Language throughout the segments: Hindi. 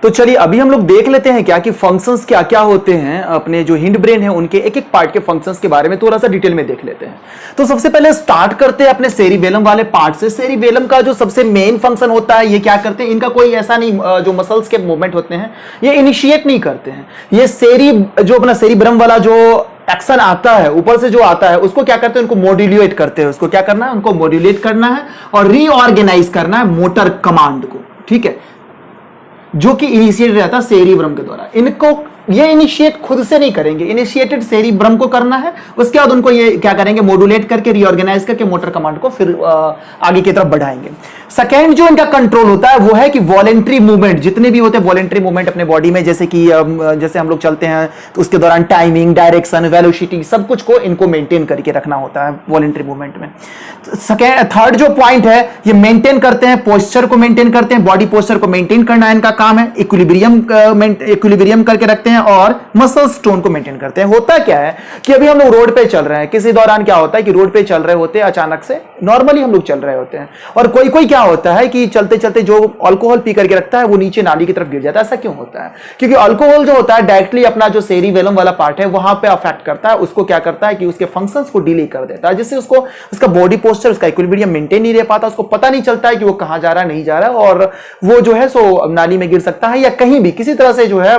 तो चलिए अभी हम लोग देख लेते हैं क्या कि फंक्शंस क्या क्या होते हैं, अपने जो हिंड ब्रेन है उनके एक एक पार्ट के फंक्शंस के बारे में थोड़ा सा डिटेल में देख लेते हैं। तो सबसे पहले स्टार्ट करते हैं अपने सेरिबेलम वाले पार्ट से। सेरिबेलम का जो सबसे मेन फंक्शन होता है, ये क्या करते हैं, इनका कोई ऐसा नहीं, जो मसल्स के मूवमेंट होते हैं ये इनिशिएट नहीं करते हैं। ये जो अपना सेरिब्रम वाला जो एक्शन आता है ऊपर से जो आता है उसको क्या करते हैं, उनको मॉड्यूलेट करते हैं। उसको क्या करना है, उनको मॉड्यूलेट करना है और रीऑर्गेनाइज करना है मोटर कमांड को, ठीक है, जो कि इनिशिएट रहता है सेरिब्रम के द्वारा। इनको ये इनिशिएट खुद से नहीं करेंगे, इनिशिएटेड सेरिब्रम को करना है। उसके बाद उनको ये क्या करेंगे, मॉड्यूलेट करके रीऑर्गेनाइज करके मोटर कमांड को फिर आगे की तरफ बढ़ाएंगे। सेकेंड जो इनका कंट्रोल होता है वो है कि वॉलेंट्री मूवमेंट, जितने भी होते हैं वॉलेंट्री मूवमेंट अपने बॉडी में, जैसे कि जैसे हम लोग चलते हैं तो उसके दौरान टाइमिंग, डायरेक्शन, वेलोसिटी सब कुछ को इनको मेंटेन करके रखना होता है वॉलेंट्री मूवमेंट में। थर्ड जो पॉइंट है, ये मेंटेन करते हैं, पोस्चर को मेंटेन करते हैं, बॉडी पोस्चर को मेंटेन करना इनका काम है। इक्विलिब्रियम करके रखते हैं और मसल स्टोन को मेंटेन करते हैं। होता क्या है कि अभी हम लोग रोड पे चल रहे हैं, किसी दौरान क्या होता है कि रोड पे चल रहे होते हैं, अचानक से नॉर्मली हम लोग चल रहे होते हैं और कोई कोई क्या होता है कि चलते चलते जो अल्कोहल पी करके रखता है वो नीचे नाली की तरफ गिर जाता है। ऐसा क्यों होता है? क्योंकि अल्कोहल जो होता है डायरेक्टली अपना जो सेरिबेलम वाला पार्ट है वहां पे अफेक्ट करता है। उसको क्या करता है कि उसके फंक्शंस को डिले कर देता है, जिससे उसको उसका बॉडी पोस्चर, उसका इक्विलिब्रियम मेंटेन नहीं रह पाता, उसको पता नहीं चलता है कि वो कहां जा रहा है, नहीं जा रहा है, और वो जो है सो नाली में गिर सकता है या कहीं भी किसी तरह से जो है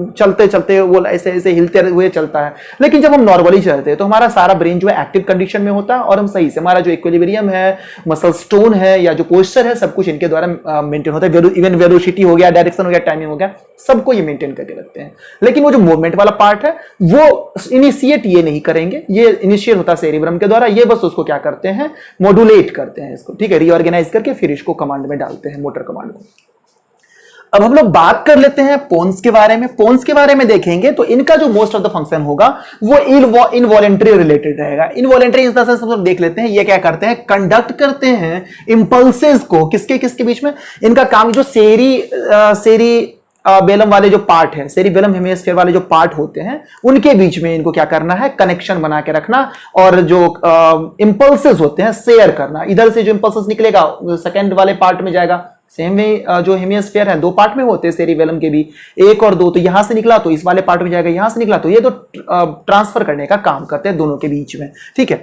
चलते चलते वो ऐसे ऐसे हिलते हुए चलता है। लेकिन जब हम नॉर्मली चलते हैं तो हमारा सारा ब्रेन जो है एक्टिव कंडीशन में होता है और हम सही से, हमारा जो इक्विलिब्रियम है, मसल स्टोन है या जो पोस्चर है, सब कुछ इनके द्वारा मेंटेन होता है। इवन वेलोसिटी हो गया, डायरेक्शन हो गया, टाइमिंग हो गया, सबको ये मेंटेन करके रखते हैं। लेकिन वो जो मूवमेंट वाला पार्ट है वो इनिशिएट ये नहीं करेंगे, ये इनिशिएट होता है सेरिब्रम के द्वारा। ये बस उसको क्या करते हैं, मॉड्यूलेट करते हैं इसको, ठीक है, रीऑर्गेनाइज करके फिर इसको कमांड में डालते हैं, मोटर कमांड को। अब हम लोग बात कर लेते हैं पोन्स के बारे में। पोन्स के बारे में देखेंगे तो इनका जो मोस्ट ऑफ द फंक्शन होगा वो इनवॉलेंट्री रिलेटेड रहेगा। इनवॉलेंट्री इन तरह से हम लोग देख लेते हैं, ये क्या करते हैं, कंडक्ट करते हैं इंपल्सेस को किसके किसके बीच में। इनका काम जो बेलम वाले जो पार्ट है, सेरिबेलम हेमिस्फीयर वाले जो पार्ट होते हैं उनके बीच में इनको क्या करना है, कनेक्शन बना के रखना और जो इंपल्सेस होते हैं शेयर करना। इधर से जो इंपल्सेस निकलेगा सेकेंड वाले पार्ट में जाएगा। सेम वे जो हेमिस्फीयर है दो पार्ट में होते हैं सेरिबेलम के भी, एक और दो, तो यहां से निकला तो इस वाले पार्ट में जाएगा, यहां से निकला तो ये तो ट्रांसफर करने का काम करते हैं दोनों के बीच में, ठीक है।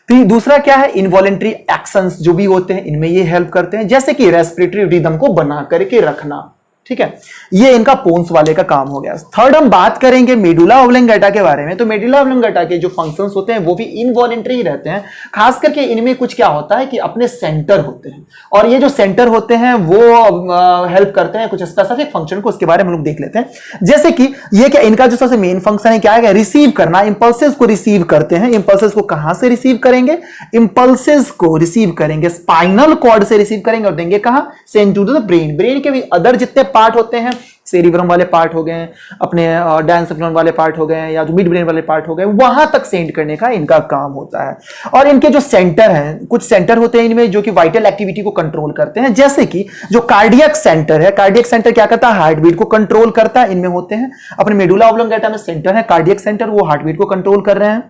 फिर दूसरा क्या है, इनवॉलेंट्री एक्शंस जो भी होते हैं इनमें ये हेल्प करते हैं, जैसे कि रेस्पिरेटरी रिदम को बना करके रखना, ठीक है। ये इनका पोन्स वाले का काम हो गया। थर्ड हम बात करेंगे मेडुला ऑब्लंगेटा के बारे में। तो मेडुला ऑब्लंगेटा के जो फंक्शंस होते हैं वो भी इनवॉलेंट्री ही रहते हैं। खास करके इनमें कुछ क्या होता है कि अपने सेंटर होते हैं और ये जो सेंटर होते हैं वो हेल्प करते हैं कुछ स्पेसिफिक फंक्शन को, उसके बारे में हम लोग देख लेते हैं। जैसे कि ये क्या, इनका जो सबसे मेन फंक्शन है क्या है, रिसीव करना। इंपल्सेस को रिसीव करते हैं। इंपल्सेस को कहां से रिसीव करेंगे, इंपल्सेस को रिसीव करेंगे स्पाइनल कॉर्ड से रिसीव करेंगे और देंगे कहां, send to the brain. Brain के भी अदर जितने पार्ट होते हैं, सेरिब्रम वाले पार्ट हो गए, अपने डायंसेफेलॉन वाले पार्ट हो गए या जो मिड ब्रेन वाले पार्ट हो गए, वहां तक सेंड करने का इनका काम होता है। और इनके जो सेंटर हैं, कुछ सेंटर होते हैं इनमें जो कि वाइटल एक्टिविटी को कंट्रोल करते हैं, जैसे कि जो कार्डियक सेंटर है, कार्डियक सेंटर क्या करता है, हार्ट बीट को कंट्रोल करता है, इनमें होते हैं। अपने मेडुला ऑब्लंगेटा में सेंटर है कार्डियक सेंटर, वो हार्ट बीट को कंट्रोल कर रहे हैं।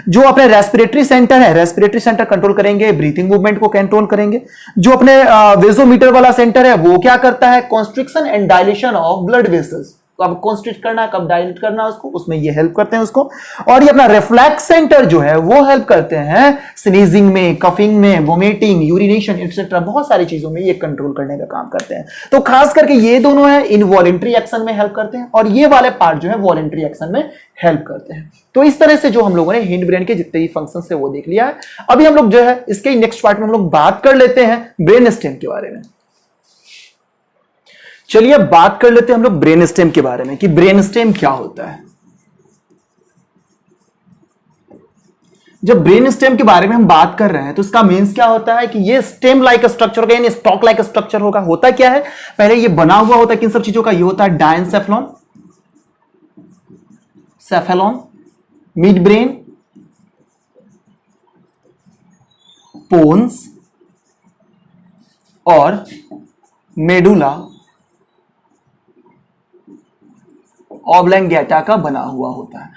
जो अपने रेस्पिरेटरी सेंटर है, रेस्पिरेटरी सेंटर कंट्रोल करेंगे, ब्रीथिंग मूवमेंट को कंट्रोल करेंगे। जो अपने वेजोमीटर वाला सेंटर है वो क्या करता है, constriction and dilation of blood vessels, कब कॉन्स्ट्रिक्ट करना है, कब डायलेट करना है उसको, उसमें ये हेल्प करते हैं उसको। और ये अपना रिफ्लेक्स सेंटर जो है वो हेल्प करते हैं स्नीजिंग में, कफिंग में, वोमिटिंग, यूरिनेशन एक्सेट्रा, बहुत सारी चीजों में ये कंट्रोल करने का काम करते हैं। तो खास करके ये दोनों है इनवॉलेंट्री एक्शन में हेल्प करते हैं और ये वाले पार्ट जो है वॉलेंट्री एक्शन में हेल्प करते हैं। तो इस तरह से जो हम लोगों ने हिंड ब्रेन के जितने भी फंक्शंस है वो देख लिया है। अभी हम लोग जो है इसके नेक्स्ट पार्ट में हम लोग बात कर लेते हैं ब्रेन स्टेम के बारे में। चलिए बात कर लेते हैं हम लोग ब्रेन स्टेम के बारे में कि ब्रेन स्टेम क्या होता है। जब ब्रेन स्टेम के बारे में हम बात कर रहे हैं तो इसका मीन्स क्या होता है कि ये स्टेम लाइक स्ट्रक्चर होगा, यानी स्टॉक लाइक स्ट्रक्चर होगा। होता क्या है, पहले ये बना हुआ होता है किन सब चीजों का, ये होता है डायंसेफेलॉन, सेफेलॉन, मिड ब्रेन, पोन्स और मेडुला ऑब्लंगेटा का बना हुआ होता है।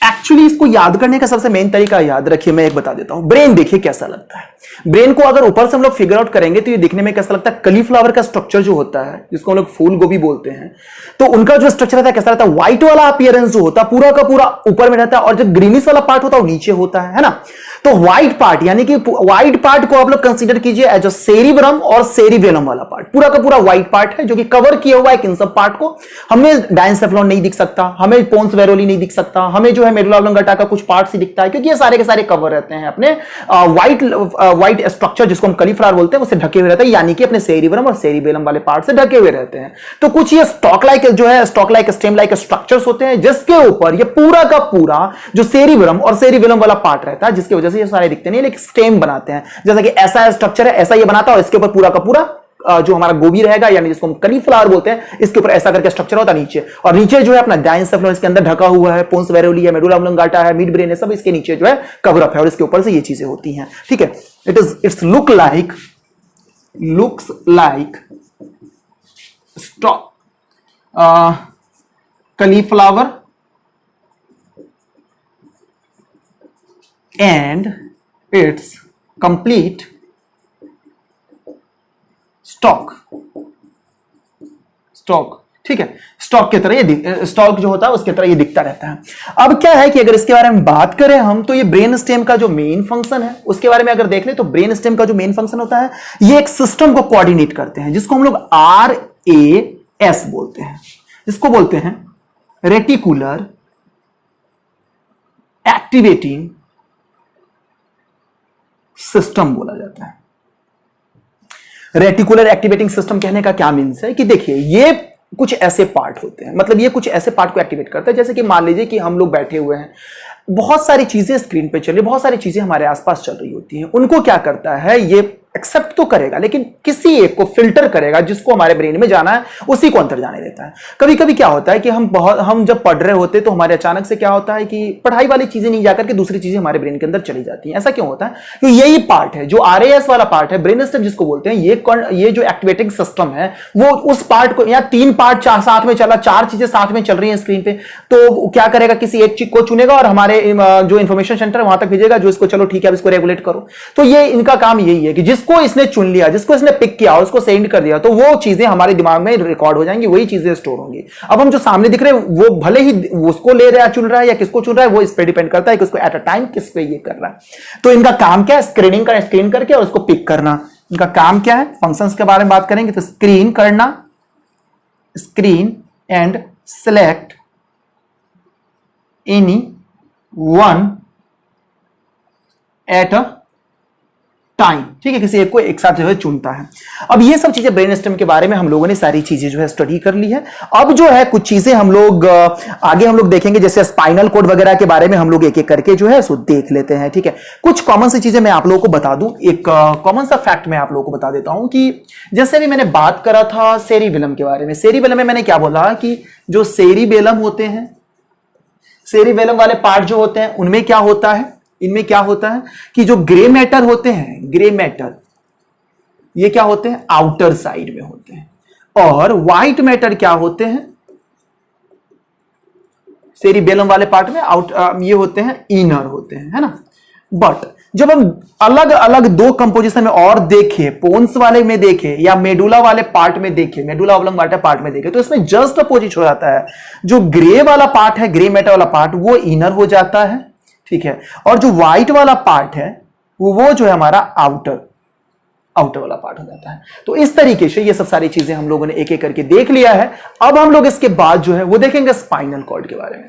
एक्चुअली इसको याद करने का सबसे मेन तरीका याद रखिए, मैं एक बता देता हूं। ब्रेन देखिए कैसा लगता है। ब्रेन को अगर ऊपर से हम लोग फिगर आउट करेंगे तो ये दिखने में कैसा लगता है, कलीफ्लावर का स्ट्रक्चर जो होता है जिसको हम लोग फूल गोभी बोलते हैं, तो उनका जो स्ट्रक्चर रहता है कैसा रहता है, व्हाइट वाला अपीयरेंस जो होता है पूरा का पूरा ऊपर में रहता है और जो ग्रीनिश वाला पार्ट होता है वो नीचे होता है ना। तो व्हाइट पार्ट यानी कि व्हाइट पार्ट को आप लोग कंसीडर कीजिए एज अ सेरिब्रम और सेरिबेलम वाला पार्ट, पूरा का पूरा व्हाइट पार्ट है जो कि कवर किया हुआ है इन सब पार्ट को। हमें डायंसेफेलॉन नहीं दिख सकता, हमें पोन्स वेरोली नहीं दिख सकता, हमें जो है मेडुला ऑब्लोंगाटा का कुछ पार्ट ही दिखता है क्योंकि ये सारे के सारे कवर रहते हैं अपने व्हाइट स्ट्रक्चर जिसको हम कलीफ्लावर बोलते हैं उससे ढके हुए रहते हैं, यानी कि अपने सेरिब्रम और सेरिबेलम वाले पार्ट से ढके हुए रहते हैं। तो कुछ ये स्टॉक लाइक जो है, stock like stem like structures होते हैं जिसके ऊपर ये पूरा का पूरा जो सेरिब्रम और सेरिबेलम वाला पार्ट रहता है, जिसकी वजह से ये सारे दिखते नहीं, लेकिन स्टेम बनाते हैं। जैसा कि ऐसा स्ट्रक्चर है, ऐसा ये बनाता है और इसके ऊपर पूरा का पूरा जो हमारा गोभी रहेगा यानी जिसको हम कलीफ्लावर बोलते हैं, इसके ऊपर ऐसा करके स्ट्रक्चर होता है नीचे, और नीचे जो है अपना डायंसेफेलॉन इसके अंदर ढका हुआ है, पोन्स वेरोली है, मेडुला ऑब्लोंगाटा है, मिड ब्रेन है, सब इसके नीचे जो है कवर अप है और इसके ऊपर से ये चीजें होती हैं। ठीक है, it's looks like stalk cauliflower and its complete stalk। ठीक है, स्टॉक की तरह ये स्टॉक जो होता है उसके तरह ये दिखता रहता है। अब क्या है कि अगर इसके बारे में बात करें हम, तो ये ब्रेन स्टेम का जो मेन फंक्शन है उसके बारे में अगर देख ले तो ब्रेन स्टेम का जो मेन फंक्शन होता है, ये एक सिस्टम को कोऑर्डिनेट करते हैं जिसको हम लोग RAS बोलते हैं, जिसको बोलते हैं रेटिकुलर एक्टिवेटिंग सिस्टम बोला जाता है। रेटिकुलर एक्टिवेटिंग सिस्टम कहने का क्या मीन्स है कि देखिए ये कुछ ऐसे पार्ट होते हैं, मतलब ये कुछ ऐसे पार्ट को एक्टिवेट करता है, जैसे कि मान लीजिए कि हम लोग बैठे हुए हैं, बहुत सारी चीजें स्क्रीन पे चल रही, बहुत सारी चीजें हमारे आसपास चल रही होती हैं, उनको क्या करता है ये एक्सेप्ट तो करेगा लेकिन किसी एक को फिल्टर करेगा, जिसको हमारे ब्रेन में जाना है उसी को अंदर जाने देता है। कभी कभी क्या होता है कि हम जब पढ़ रहे होते तो हमारे अचानक से क्या होता है कि पढ़ाई वाली चीजें नहीं जाकर के दूसरी चीजें हमारे ब्रेन के अंदर चली जाती हैं। ऐसा क्यों होता है? क्योंकि यही पार्ट है जो RAS वाला पार्ट है, ब्रेन स्टेम जिसको बोलते हैं, ये जो एक्टिवेटिंग सिस्टम है वो उस पार्ट को, या तीन पार्ट साथ में चला, चार चीजें साथ में चल रही है स्क्रीन पे, तो क्या करेगा, किसी एक चीज को चुनेगा और हमारे जो इंफॉर्मेशन सेंटर वहां तक भेजेगा, जो इसको चलो ठीक है अब इसको रेगुलेट करो। तो ये इनका काम यही है कि जिसको इसने चुन लिया, जिसको इसने पिक किया, उसको सेंड कर दिया, तो वो चीजें हमारे दिमाग में रिकॉर्ड हो जाएंगी, वही चीजें स्टोर होंगी। अब हम जो सामने दिख रहे हैं वो भले ही उसको ले रहा है, चुन रहा है या किसको चुन रहा है, वो इस पे डिपेंड करता है कि उसको एट अ टाइम किस पे ये कर रहा है। तो इनका काम क्या है? स्क्रीन करके और उसको पिक करना। इनका काम क्या है? फंक्शंस के बारे में बात करेंगे तो स्क्रीन करना, screen and select any one at a time. ठीक है, किसी एक को एक साथ जो है चुनता है। अब ये सब चीजें ब्रेन स्टेम के बारे में हम लोगों ने सारी चीजें जो है स्टडी कर ली है। अब जो है कुछ चीजें हम लोग आगे हम लोग देखेंगे, जैसे स्पाइनल कोड वगैरह के बारे में हम लोग एक एक करके जो है सो देख लेते हैं। ठीक है, कुछ कॉमन सी चीजें मैं आप लोगों को बता दूं। एक कॉमन सा फैक्ट मैं आप लोगों को बता देता हूं कि जैसे भी मैंने बात करा था सेरिबेलम के बारे में, सेरिबेलम में मैंने क्या बोला कि जो सेरिबेलम होते हैं, सेरिबेलम वाले पार्ट जो होते हैं उनमें क्या होता है, इनमें क्या होता है कि जो ग्रे मैटर होते हैं, ग्रे मैटर ये क्या होते हैं, आउटर साइड में होते हैं, और व्हाइट मैटर क्या होते हैं, सेरिबेलम वाले पार्ट में ये होते हैं, इनर होते हैं, है ना। बट जब हम अलग अलग दो कंपोजिशन में और देखें, पोन्स वाले में देखें या मेडुला वाले पार्ट में देखें, मेडुला ऑब्लोंगाटा पार्ट में देखें, तो इसमें जस्ट अपोजिट हो जाता है। जो ग्रे वाला पार्ट है, ग्रे मैटर वाला पार्ट, वो इनर हो जाता है। ठीक है, और जो व्हाइट वाला पार्ट है वो जो है हमारा आउटर वाला पार्ट हो जाता है। तो इस तरीके से ये सब सारी चीजें हम लोगों ने एक एक करके देख लिया है। अब हम लोग इसके बाद जो है वो देखेंगे स्पाइनल कॉर्ड के बारे में।